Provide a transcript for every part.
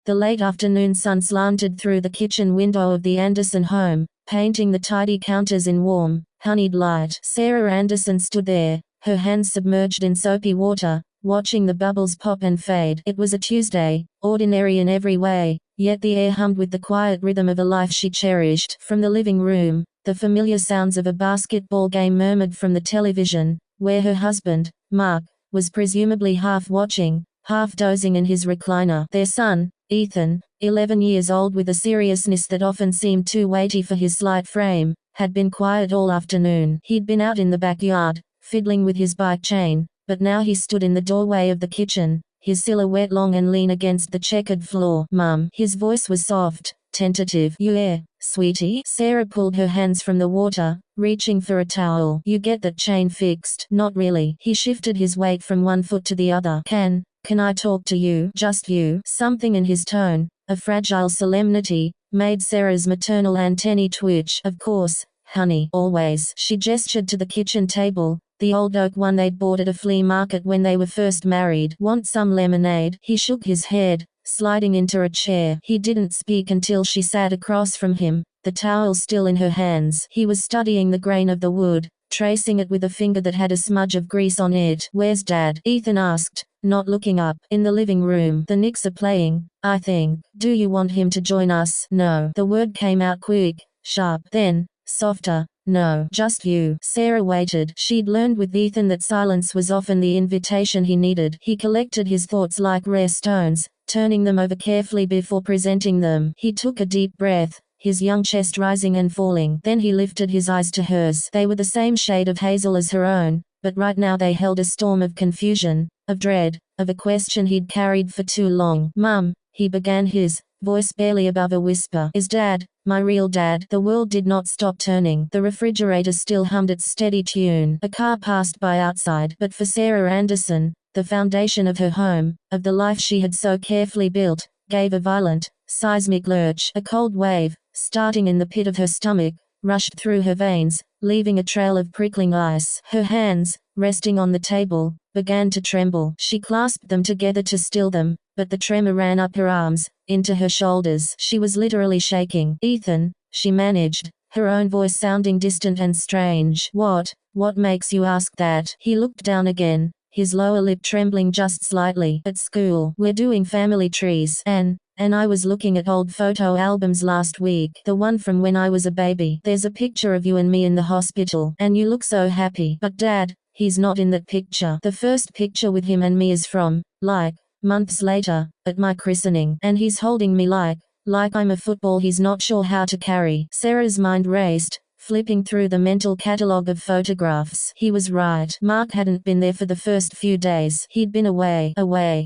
The late afternoon sun slanted through the kitchen window of the Anderson home, painting the tidy counters in warm, honeyed light. Sarah Anderson stood there, her hands submerged in soapy water, watching the bubbles pop and fade. It was a Tuesday, ordinary in every way, yet the air hummed with the quiet rhythm of a life she cherished. From the living room, the familiar sounds of a basketball game murmured from the television, where her husband, Mark, was presumably half watching, half dozing in his recliner. Their son, Ethan, 11 years old with a seriousness that often seemed too weighty for his slight frame, had been quiet all afternoon. He'd been out in the backyard, fiddling with his bike chain, but now he stood in the doorway of the kitchen, his silhouette long and lean against the checkered floor. "Mum." His voice was soft, tentative. "Yeah, sweetie." Sarah pulled her hands from the water, reaching for a towel. "You get that chain fixed?" "Not really." He shifted his weight from one foot to the other. Can I talk to you?" "Just you." Something in his tone, a fragile solemnity, made Sarah's maternal antennae twitch. "Of course, honey. Always." She gestured to the kitchen table, the old oak one they'd bought at a flea market when they were first married. "Want some lemonade?" He shook his head, sliding into a chair. He didn't speak until she sat across from him, the towel still in her hands. He was studying the grain of the wood, tracing it with a finger that had a smudge of grease on it. "Where's Dad?" Ethan asked, not looking up. "In the living room. The Knicks are playing, I think. Do you want him to join us?" "No." The word came out quick, sharp, then softer. "No, just you." Sarah waited. She'd learned with Ethan that silence was often the invitation he needed. He collected his thoughts like rare stones, turning them over carefully before presenting them. He took a deep breath, his young chest rising and falling. Then he lifted his eyes to hers. They were the same shade of hazel as her own, but right now they held a storm of confusion, of dread, of a question he'd carried for too long. "Mum," he began, his voice barely above a whisper. "Is Dad, my real dad?" The world did not stop turning. The refrigerator still hummed its steady tune. A car passed by outside. But for Sarah Anderson, the foundation of her home, of the life she had so carefully built, gave a violent, seismic lurch. A cold wave, starting in the pit of her stomach, rushed through her veins, leaving a trail of prickling ice. Her hands, resting on the table, began to tremble. She clasped them together to still them, but the tremor ran up her arms, into her shoulders. She was literally shaking. "Ethan," she managed, her own voice sounding distant and strange. What makes you ask that?" He looked down again, his lower lip trembling just slightly. "At school, we're doing family trees, and I was looking at old photo albums last week. The one from when I was a baby. There's a picture of you and me in the hospital, and you look so happy. But Dad, he's not in that picture. The first picture with him and me is from, like, months later, at my christening. And he's holding me like I'm a football he's not sure how to carry." Sarah's mind raced, flipping through the mental catalogue of photographs. He was right. Mark hadn't been there for the first few days. He'd been away.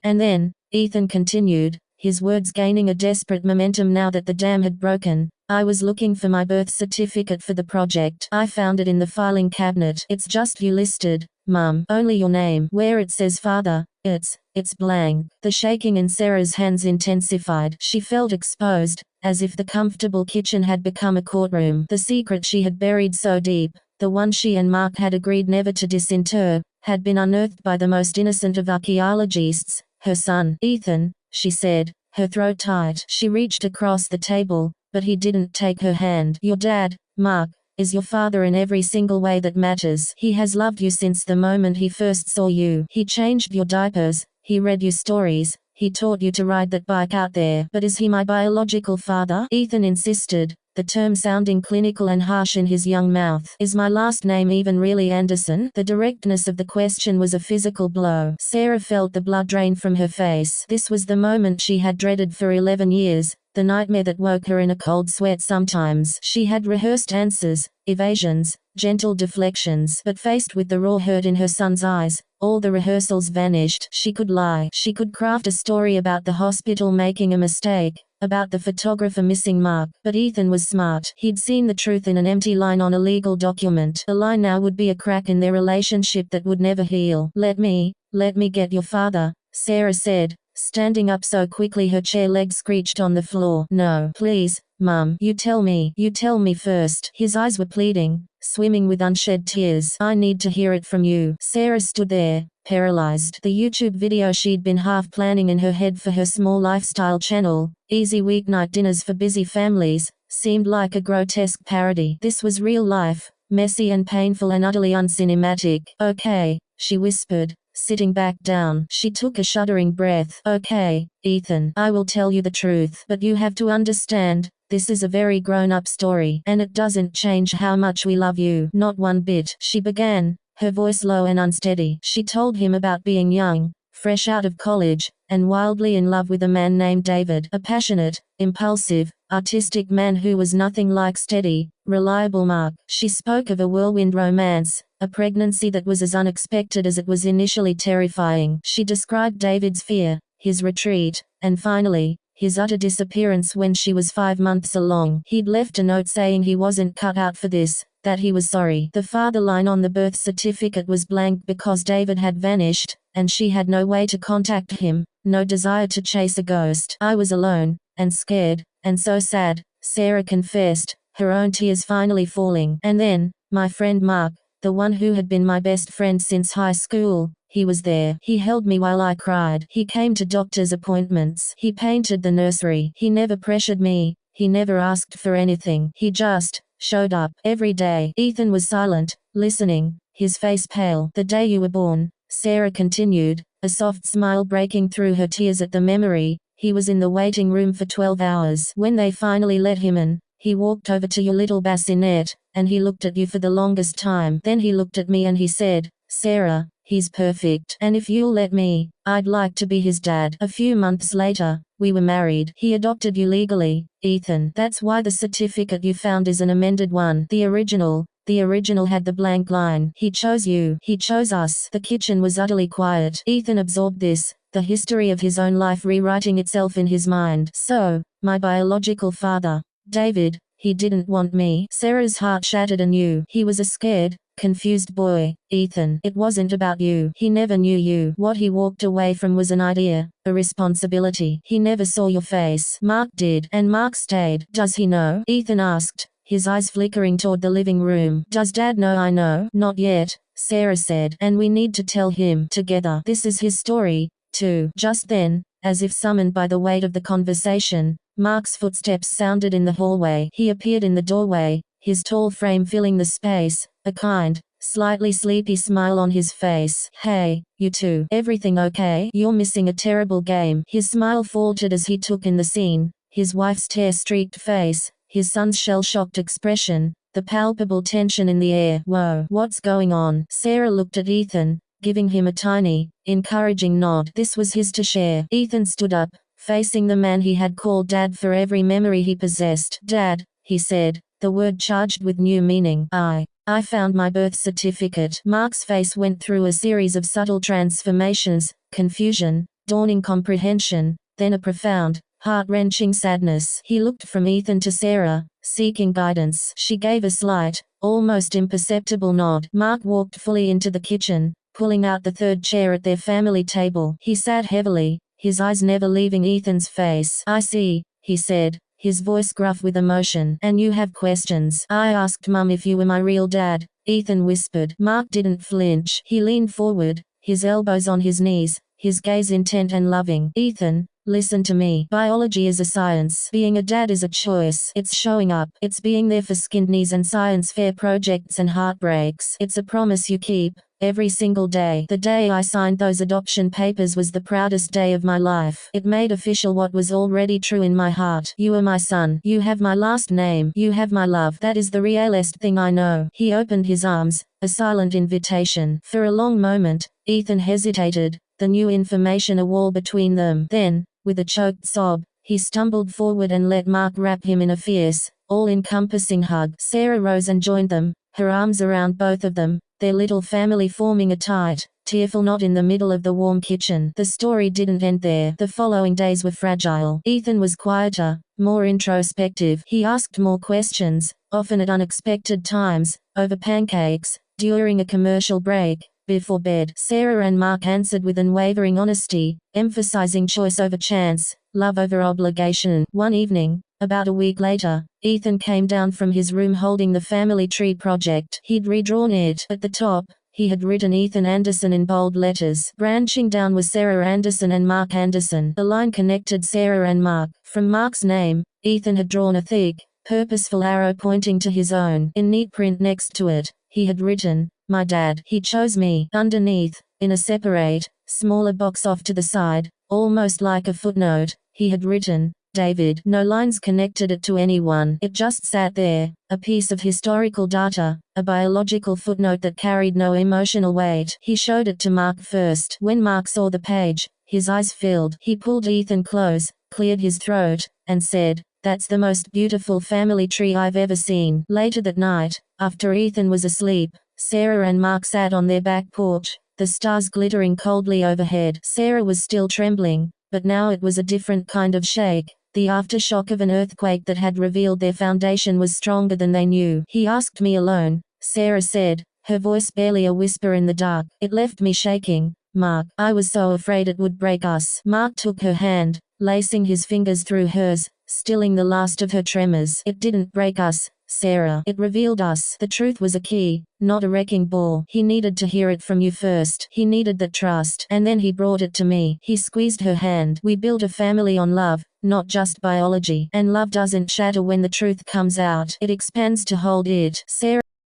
And then, Ethan continued, his words gaining a desperate momentum now that the dam had broken. "I was looking for my birth certificate for the project. I found it in the filing cabinet. It's just you listed, Mum. Only your name. Where it says father, it's blank." The shaking in Sarah's hands intensified. She felt exposed, as if the comfortable kitchen had become a courtroom. The secret she had buried so deep, the one she and Mark had agreed never to disinter, had been unearthed by the most innocent of archaeologists, her son. "Ethan," she said, her throat tight. She reached across the table, but he didn't take her hand. "Your dad, Mark, is your father in every single way that matters. He has loved you since the moment he first saw you. He changed your diapers, he read you stories, he taught you to ride that bike out there. But is he my biological father?" Ethan insisted, the term sounding clinical and harsh in his young mouth. "Is my last name even really Anderson?" The directness of the question was a physical blow. Sarah felt the blood drain from her face. This was the moment she had dreaded for 11 years, the nightmare that woke her in a cold sweat sometimes. She had rehearsed answers, evasions, gentle deflections, but faced with the raw hurt in her son's eyes, all the rehearsals vanished. She could lie. She could craft a story about the hospital making a mistake, about the photographer missing Mark. But Ethan was smart. He'd seen the truth in an empty line on a legal document. The line now would be a crack in their relationship that would never heal. Let me get your father," Sarah said, standing up so quickly her chair legs screeched on the floor. "No, please, Mum. You tell me first." His eyes were pleading, swimming with unshed tears. "I need to hear it from you." Sarah stood there, paralyzed. The YouTube video she'd been half planning in her head for her small lifestyle channel, Easy Weeknight Dinners for Busy Families, seemed like a grotesque parody. This was real life, messy and painful and utterly uncinematic. Okay, she whispered, sitting back down. She took a shuddering breath. Okay, Ethan, I will tell you the truth. But you have to understand, this is a very grown-up story, and it doesn't change how much we love you. Not one bit, she began, her voice low and unsteady. She told him about being young, fresh out of college, and wildly in love with a man named David, a passionate, impulsive, artistic man who was nothing like steady, reliable Mark. She spoke of a whirlwind romance, a pregnancy that was as unexpected as it was initially terrifying. She described David's fear, his retreat, and finally, his utter disappearance when she was 5 months along. He'd left a note saying he wasn't cut out for this, that he was sorry. The father line on the birth certificate was blank because David had vanished, and she had no way to contact him, no desire to chase a ghost. I was alone, and scared, and so sad, Sarah confessed, her own tears finally falling. And then, my friend Mark, the one who had been my best friend since high school, he was there. He held me while I cried. He came to doctor's appointments. He painted the nursery. He never pressured me. He never asked for anything. He just showed up every day. Ethan was silent, listening, his face pale. The day you were born, Sarah continued, a soft smile breaking through her tears at the memory. He was in the waiting room for 12 hours. When they finally let him in, he walked over to your little bassinet, and he looked at you for the longest time. Then he looked at me and he said, Sarah, he's perfect. And if you'll let me, I'd like to be his dad. A few months later, we were married. He adopted you legally, Ethan. That's why the certificate you found is an amended one. The original had the blank line. He chose you. He chose us. The kitchen was utterly quiet. Ethan absorbed this, the history of his own life rewriting itself in his mind. So, my biological father, David, he didn't want me. Sarah's heart shattered anew. He was a scared, confused boy, Ethan. It wasn't about you. He never knew you. What he walked away from was an idea, a responsibility. He never saw your face. Mark did. And Mark stayed. Does he know? Ethan asked, his eyes flickering toward the living room. Does Dad know I know? Not yet, Sarah said. And we need to tell him together. This is his story, too. Just then, as if summoned by the weight of the conversation, Mark's footsteps sounded in the hallway. He appeared in the doorway, his tall frame filling the space, a kind, slightly sleepy smile on his face. Hey, you two. Everything okay? You're missing a terrible game. His smile faltered as he took in the scene, his wife's tear-streaked face, his son's shell-shocked expression, the palpable tension in the air. Whoa, what's going on? Sarah looked at Ethan, giving him a tiny, encouraging nod. This was his to share. Ethan stood up, facing the man he had called Dad for every memory he possessed. Dad, he said, the word charged with new meaning. I found my birth certificate. Mark's face went through a series of subtle transformations, confusion, dawning comprehension, then a profound, heart-wrenching sadness. He looked from Ethan to Sarah, seeking guidance. She gave a slight, almost imperceptible nod. Mark walked fully into the kitchen, pulling out the third chair at their family table. He sat heavily, his eyes never leaving Ethan's face. I see, he said, his voice gruff with emotion. And you have questions. I asked Mum if you were my real dad, Ethan whispered. Mark didn't flinch. He leaned forward, his elbows on his knees, his gaze intent and loving. Ethan, listen to me. Biology is a science. Being a dad is a choice. It's showing up. It's being there for skinned knees and science fair projects and heartbreaks. It's a promise you keep, every single day. The day I signed those adoption papers was the proudest day of my life. It made official what was already true in my heart. You are my son. You have my last name. You have my love. That is the realest thing I know. He opened his arms, a silent invitation. For a long moment, Ethan hesitated, the new information a wall between them. Then, with a choked sob, he stumbled forward and let Mark wrap him in a fierce, all-encompassing hug. Sarah rose and joined them, her arms around both of them, their little family forming a tight, tearful knot in the middle of the warm kitchen. The story didn't end there. The following days were fragile. Ethan was quieter, more introspective. He asked more questions, often at unexpected times, over pancakes, during a commercial break, before bed. Sarah and Mark answered with unwavering honesty, emphasizing choice over chance, love over obligation. One evening, about a week later, Ethan came down from his room holding the family tree project. He'd redrawn it. At the top, He had written Ethan Anderson in bold letters. Branching down was Sarah Anderson and Mark Anderson. The line connected Sarah and Mark. From Mark's name, Ethan had drawn a thick, purposeful arrow pointing to his own. In neat print next to it, he had written, "My dad. He chose me." Underneath, in a separate, smaller box off to the side, almost like a footnote, he had written, "David." No lines connected it to anyone. It just sat there, a piece of historical data, a biological footnote that carried no emotional weight. He showed it to Mark first. When Mark saw the page, his eyes filled. He pulled Ethan close, cleared his throat, and said, "That's the most beautiful family tree I've ever seen." Later that night, after Ethan was asleep, Sarah and Mark sat on their back porch, the stars glittering coldly overhead. Sarah was still trembling, but now it was a different kind of shake. The aftershock of an earthquake that had revealed their foundation was stronger than they knew. "He asked me alone," Sarah said, her voice barely a whisper in the dark. "It left me shaking, Mark. I was so afraid it would break us." Mark took her hand, lacing his fingers through hers, stilling the last of her tremors. "It didn't break us, Sarah. It revealed us." The truth was a key, not a wrecking ball. "He needed to hear it from you first. He needed that trust. And then he brought it to me." He squeezed her hand. "We built a family on love, not just biology. And love doesn't shatter when the truth comes out. It expands to hold it." Sarah